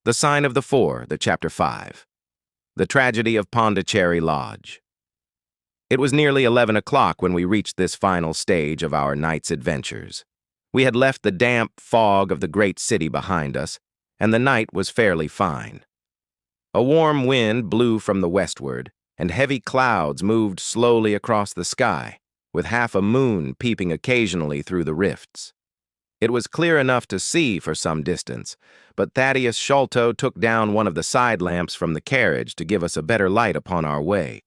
The Sign of the Four, the Chapter 5. The Tragedy of Pondicherry Lodge. It was nearly 11 o'clock when we reached this final stage of our night's adventures. We had left the damp fog of the great city behind us, and the night was fairly fine. A warm wind blew from the westward, and heavy clouds moved slowly across the sky, with half a moon peeping occasionally through the rifts. It was clear enough to see for some distance, but Thaddeus Sholto took down one of the side lamps from the carriage to give us a better light upon our way.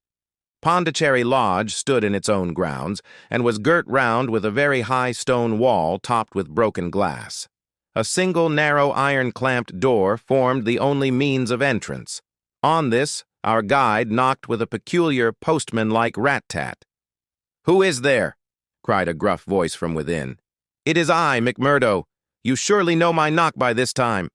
Pondicherry Lodge stood in its own grounds, and was girt round with a very high stone wall topped with broken glass. A single narrow iron-clamped door formed the only means of entrance. On this, our guide knocked with a peculiar postman-like rat-tat. "Who is there?" cried a gruff voice from within. "It is I, McMurdo. You surely know my knock by this time."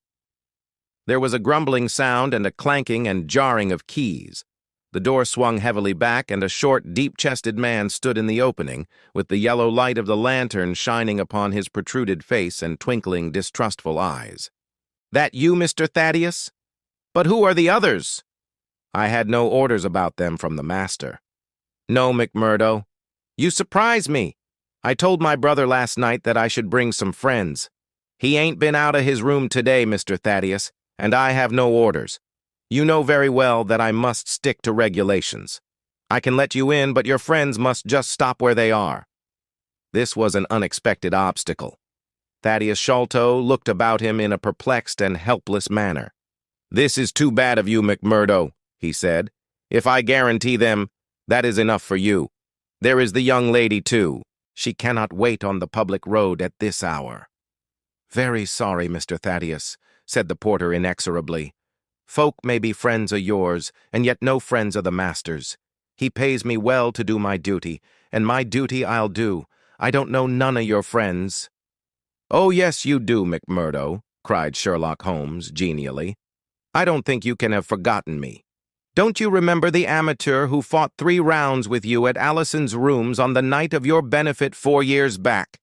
There was a grumbling sound and a clanking and jarring of keys. The door swung heavily back, and a short, deep-chested man stood in the opening, with the yellow light of the lantern shining upon his protruded face and twinkling, distrustful eyes. "That you, Mr. Thaddeus? But who are the others?" "I had no orders about them from the master." "No, McMurdo. You surprise me. I told my brother last night that I should bring some friends. He ain't been out of his room today, Mr. Thaddeus, and I have no orders. You know very well that I must stick to regulations. I can let you in, but your friends must just stop where they are." This was an unexpected obstacle. Thaddeus Sholto looked about him in a perplexed and helpless manner. "This is too bad of you, McMurdo," he said. "If I guarantee them, that is enough for you. There is the young lady, too. She cannot wait on the public road at this hour." "Very sorry, Mr. Thaddeus," said the porter inexorably. "Folk may be friends of yours, and yet no friends of the master's. He pays me well to do my duty, and my duty I'll do. I don't know none of your friends." "Oh, yes, you do, McMurdo," cried Sherlock Holmes genially. "I don't think you can have forgotten me. Don't you remember the amateur who fought 3 rounds with you at Allison's rooms on the night of your benefit 4 years back?"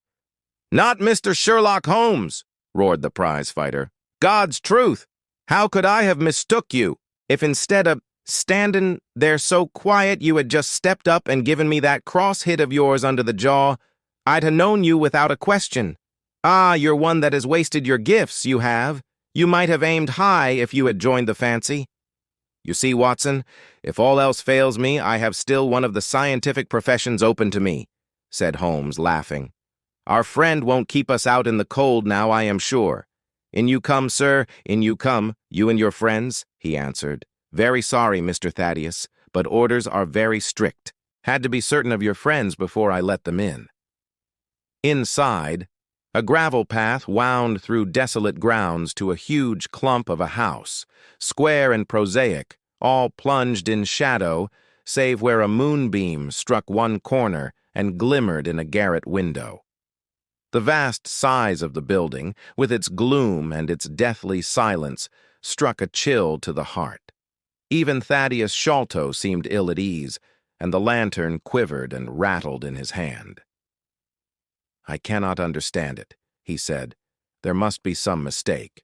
"Not Mr. Sherlock Holmes!" roared the prize-fighter. "God's truth! How could I have mistook you, if instead of standing there so quiet you had just stepped up and given me that cross hit of yours under the jaw? I'd ha' known you without a question. Ah, you're one that has wasted your gifts, you have. You might have aimed high if you had joined the fancy. You see, Watson, if all else fails me, I have still one of the scientific professions open to me," said Holmes, laughing. "Our friend won't keep us out in the cold now, I am sure. In you come, sir, in you come, you and your friends," he answered. "Very sorry, Mr. Thaddeus, but orders are very strict. Had to be certain of your friends before I let them in." Inside, a gravel path wound through desolate grounds to a huge clump of a house, square and prosaic, all plunged in shadow, save where a moonbeam struck one corner and glimmered in a garret window. The vast size of the building, with its gloom and its deathly silence, struck a chill to the heart. Even Thaddeus Sholto seemed ill at ease, and the lantern quivered and rattled in his hand. "I cannot understand it," he said. "There must be some mistake.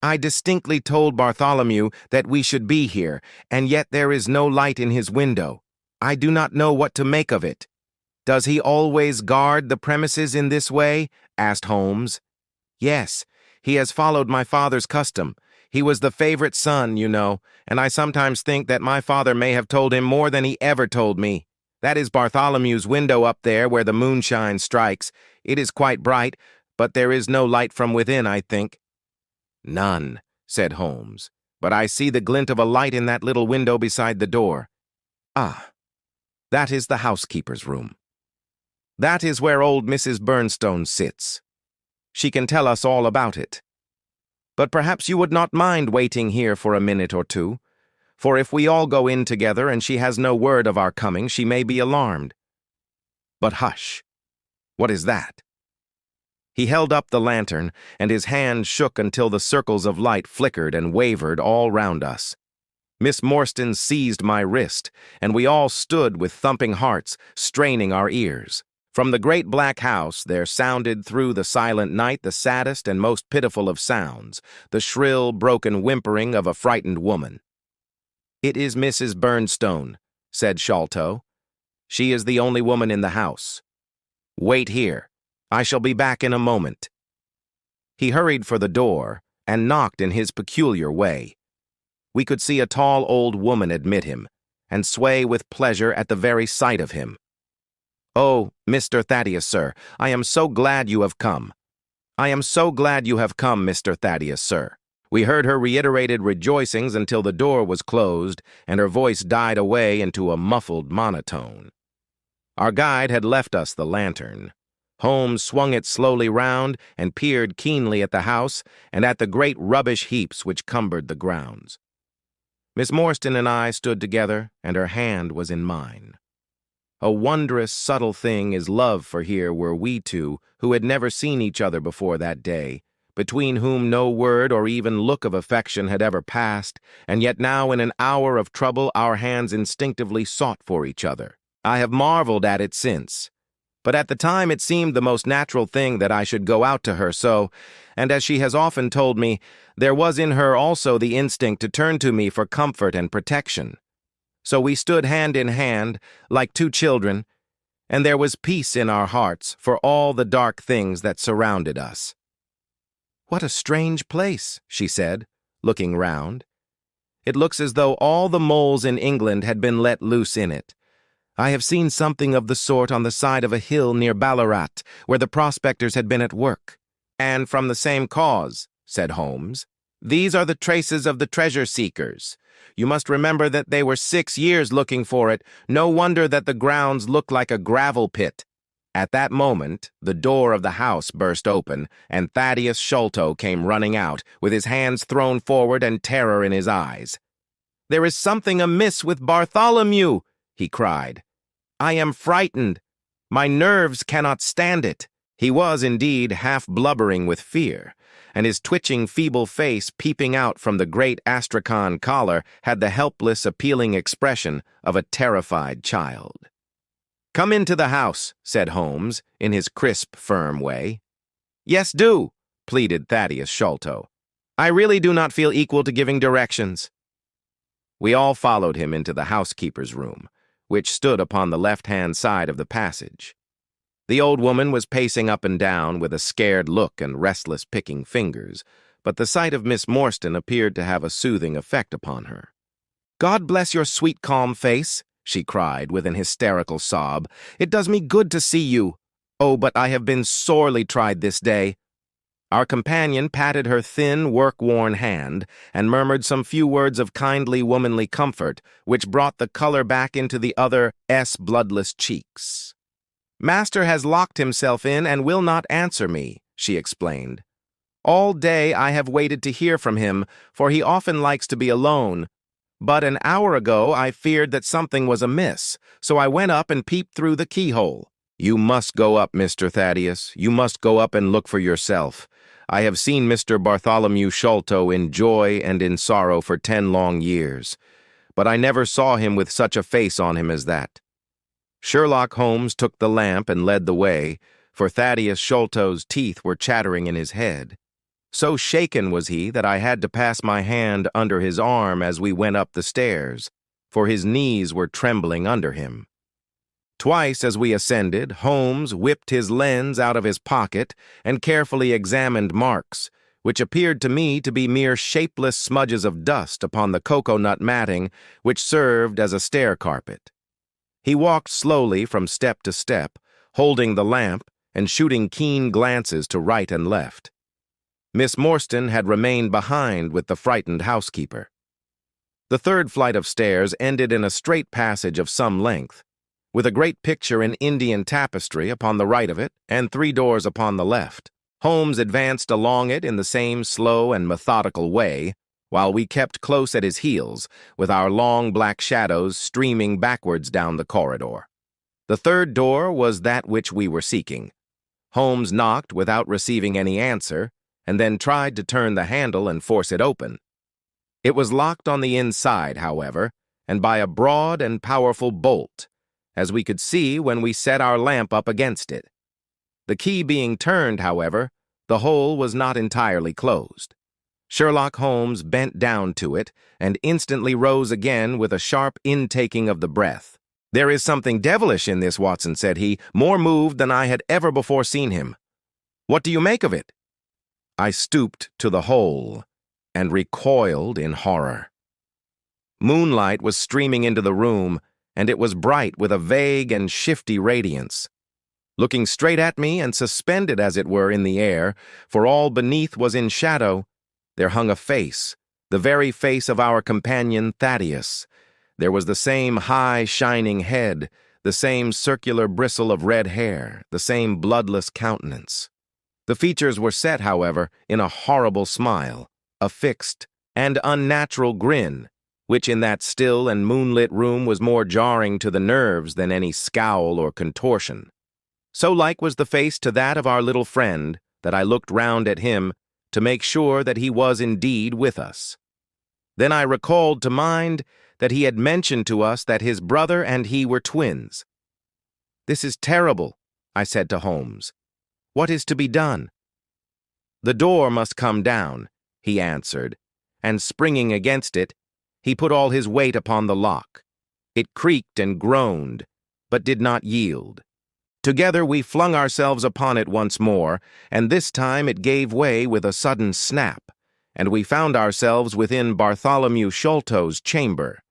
I distinctly told Bartholomew that we should be here, and yet there is no light in his window. I do not know what to make of it." "Does he always guard the premises in this way?" asked Holmes. "Yes, he has followed my father's custom. He was the favorite son, you know, and I sometimes think that my father may have told him more than he ever told me. That is Bartholomew's window up there where the moonshine strikes. It is quite bright, but there is no light from within, I think." "None," said Holmes, "but I see the glint of a light in that little window beside the door. Ah, that is the housekeeper's room. That is where old Mrs. Burnstone sits. She can tell us all about it. But perhaps you would not mind waiting here for a minute or two, for if we all go in together and she has no word of our coming, she may be alarmed. But hush! What is that?" He held up the lantern, and his hand shook until the circles of light flickered and wavered all round us. Miss Morstan seized my wrist, and we all stood with thumping hearts, straining our ears. From the great black house there sounded through the silent night the saddest and most pitiful of sounds, the shrill, broken whimpering of a frightened woman. "It is Mrs. Bernstone," said Sholto. "She is the only woman in the house. Wait here. I shall be back in a moment." He hurried for the door and knocked in his peculiar way. We could see a tall old woman admit him, and sway with pleasure at the very sight of him. "Oh, Mr. Thaddeus, sir, I am so glad you have come. I am so glad you have come, Mr. Thaddeus, sir." We heard her reiterated rejoicings until the door was closed and her voice died away into a muffled monotone. Our guide had left us the lantern. Holmes swung it slowly round and peered keenly at the house and at the great rubbish heaps which cumbered the grounds. Miss Morstan and I stood together, and her hand was in mine. A wondrous, subtle thing is love, for here were we two who had never seen each other before that day, between whom no word or even look of affection had ever passed, and yet now in an hour of trouble our hands instinctively sought for each other. I have marveled at it since, but at the time it seemed the most natural thing that I should go out to her so, and as she has often told me, there was in her also the instinct to turn to me for comfort and protection. So we stood hand in hand, like two children, and there was peace in our hearts for all the dark things that surrounded us. "What a strange place," she said, looking round. "It looks as though all the moles in England had been let loose in it. I have seen something of the sort on the side of a hill near Ballarat, where the prospectors had been at work." "And from the same cause," said Holmes. "These are the traces of the treasure-seekers. You must remember that they were 6 years looking for it. No wonder that the grounds looked like a gravel pit." At that moment, the door of the house burst open, and Thaddeus Sholto came running out, with his hands thrown forward and terror in his eyes. "There is something amiss with Bartholomew," he cried. "I am frightened. My nerves cannot stand it." He was indeed half blubbering with fear, and his twitching, feeble face peeping out from the great astrakhan collar had the helpless, appealing expression of a terrified child. "Come into the house," said Holmes, in his crisp, firm way. "Yes, do," pleaded Thaddeus Sholto. "I really do not feel equal to giving directions." We all followed him into the housekeeper's room, which stood upon the left-hand side of the passage. The old woman was pacing up and down with a scared look and restless picking fingers, but the sight of Miss Morstan appeared to have a soothing effect upon her. "God bless your sweet, calm face," she cried with an hysterical sob. "It does me good to see you. Oh, but I have been sorely tried this day." Our companion patted her thin, work-worn hand and murmured some few words of kindly, womanly comfort, which brought the color back into the other's bloodless cheeks. "Master has locked himself in and will not answer me," she explained. "All day I have waited to hear from him, for he often likes to be alone. But an hour ago I feared that something was amiss, so I went up and peeped through the keyhole." "You must go up, Mr. Thaddeus. You must go up and look for yourself. I have seen Mr. Bartholomew Sholto in joy and in sorrow for 10 long years, but I never saw him with such a face on him as that." Sherlock Holmes took the lamp and led the way, for Thaddeus Sholto's teeth were chattering in his head. So shaken was he that I had to pass my hand under his arm as we went up the stairs, for his knees were trembling under him. Twice as we ascended, Holmes whipped his lens out of his pocket and carefully examined marks, which appeared to me to be mere shapeless smudges of dust upon the cocoa-nut matting which served as a stair carpet. He walked slowly from step to step, holding the lamp and shooting keen glances to right and left. Miss Morstan had remained behind with the frightened housekeeper. The third flight of stairs ended in a straight passage of some length, with a great picture in Indian tapestry upon the right of it and 3 doors upon the left. Holmes advanced along it in the same slow and methodical way, while we kept close at his heels, with our long black shadows streaming backwards down the corridor. The third door was that which we were seeking. Holmes knocked without receiving any answer, and then tried to turn the handle and force it open. It was locked on the inside, however, and by a broad and powerful bolt, as we could see when we set our lamp up against it. The key being turned, however, the hole was not entirely closed. Sherlock Holmes bent down to it and instantly rose again with a sharp intaking of the breath. "There is something devilish in this, Watson," said he, more moved than I had ever before seen him. "What do you make of it?" I stooped to the hole and recoiled in horror. Moonlight was streaming into the room, and it was bright with a vague and shifty radiance. Looking straight at me and suspended as it were in the air, for all beneath was in shadow, there hung a face, the very face of our companion Thaddeus. There was the same high, shining head, the same circular bristle of red hair, the same bloodless countenance. The features were set, however, in a horrible smile, a fixed and unnatural grin, which in that still and moonlit room was more jarring to the nerves than any scowl or contortion. So like was the face to that of our little friend that I looked round at him to make sure that he was indeed with us. Then I recalled to mind that he had mentioned to us that his brother and he were twins. "This is terrible," I said to Holmes. "What is to be done?" "The door must come down," he answered, and springing against it, he put all his weight upon the lock. It creaked and groaned, but did not yield. Together we flung ourselves upon it once more, and this time it gave way with a sudden snap, and we found ourselves within Bartholomew Sholto's chamber.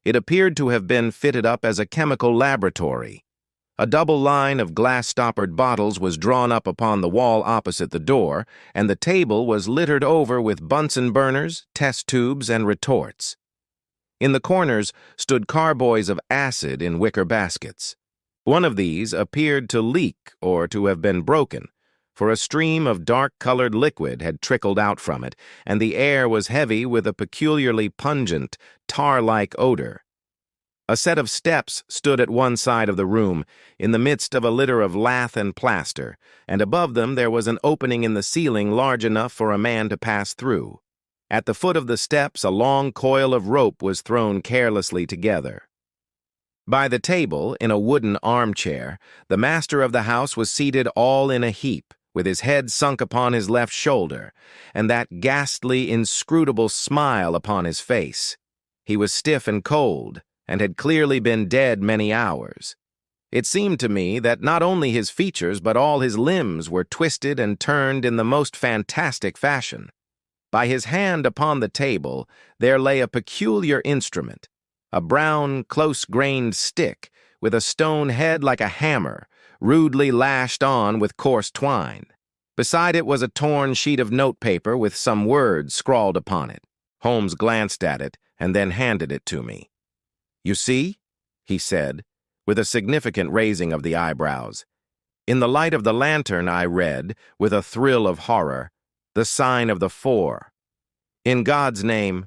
It appeared to have been fitted up as a chemical laboratory. A double line of glass-stoppered bottles was drawn up upon the wall opposite the door, and the table was littered over with Bunsen burners, test tubes, and retorts. In the corners stood carboys of acid in wicker baskets. One of these appeared to leak or to have been broken, for a stream of dark-colored liquid had trickled out from it, and the air was heavy with a peculiarly pungent, tar-like odor. A set of steps stood at one side of the room, in the midst of a litter of lath and plaster, and above them there was an opening in the ceiling large enough for a man to pass through. At the foot of the steps a long coil of rope was thrown carelessly together. By the table, in a wooden armchair, the master of the house was seated all in a heap, with his head sunk upon his left shoulder, and that ghastly, inscrutable smile upon his face. He was stiff and cold, and had clearly been dead many hours. It seemed to me that not only his features but all his limbs were twisted and turned in the most fantastic fashion. By his hand upon the table there lay a peculiar instrument, a brown, close-grained stick with a stone head like a hammer, rudely lashed on with coarse twine. Beside it was a torn sheet of notepaper with some words scrawled upon it. Holmes glanced at it and then handed it to me. "You see," he said, with a significant raising of the eyebrows. In the light of the lantern I read, with a thrill of horror, the sign of the 4. "In God's name,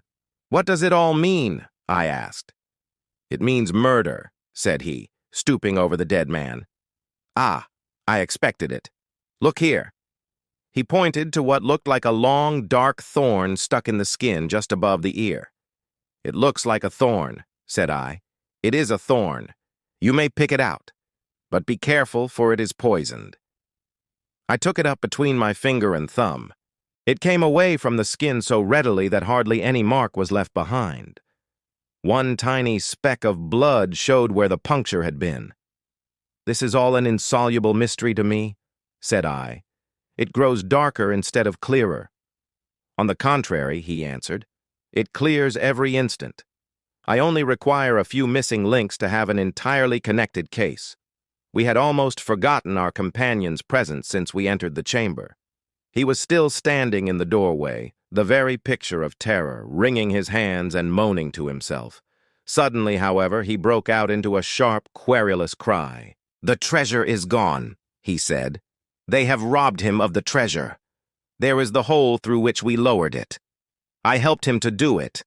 what does it all mean?" I asked. "It means murder," said he, stooping over the dead man. "Ah, I expected it. Look here." He pointed to what looked like a long, dark thorn stuck in the skin just above the ear. "It looks like a thorn," said I. "It is a thorn. You may pick it out, but be careful, for it is poisoned." I took it up between my finger and thumb. It came away from the skin so readily that hardly any mark was left behind. One tiny speck of blood showed where the puncture had been. "This is all an insoluble mystery to me," said I. "It grows darker instead of clearer." "On the contrary," he answered, "it clears every instant. I only require a few missing links to have an entirely connected case. We had almost forgotten our companion's presence since we entered the chamber. He was still standing in the doorway, the very picture of terror, wringing his hands and moaning to himself. Suddenly, however, he broke out into a sharp, querulous cry. "The treasure is gone," he said. "They have robbed him of the treasure. There is the hole through which we lowered it. I helped him to do it.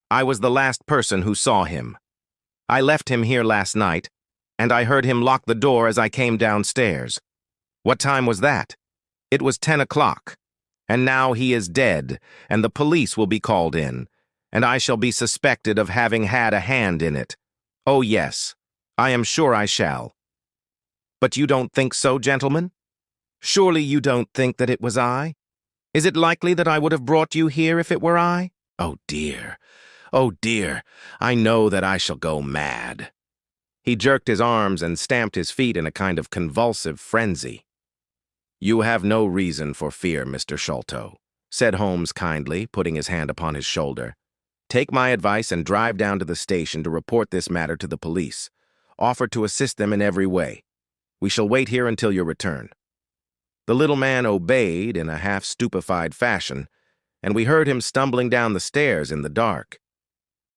I was the last person who saw him. I left him here last night, and I heard him lock the door as I came downstairs. What time was that? It was 10 o'clock. And now he is dead, and the police will be called in, and I shall be suspected of having had a hand in it. Oh, yes, I am sure I shall. But you don't think so, gentlemen? Surely you don't think that it was I? Is it likely that I would have brought you here if it were I? Oh dear, I know that I shall go mad. He jerked his arms and stamped his feet in a kind of convulsive frenzy. You have no reason for fear, Mr. Sholto, said Holmes kindly, putting his hand upon his shoulder. Take my advice and drive down to the station to report this matter to the police. Offer to assist them in every way. We shall wait here until your return. The little man obeyed in a half-stupefied fashion, and we heard him stumbling down the stairs in the dark.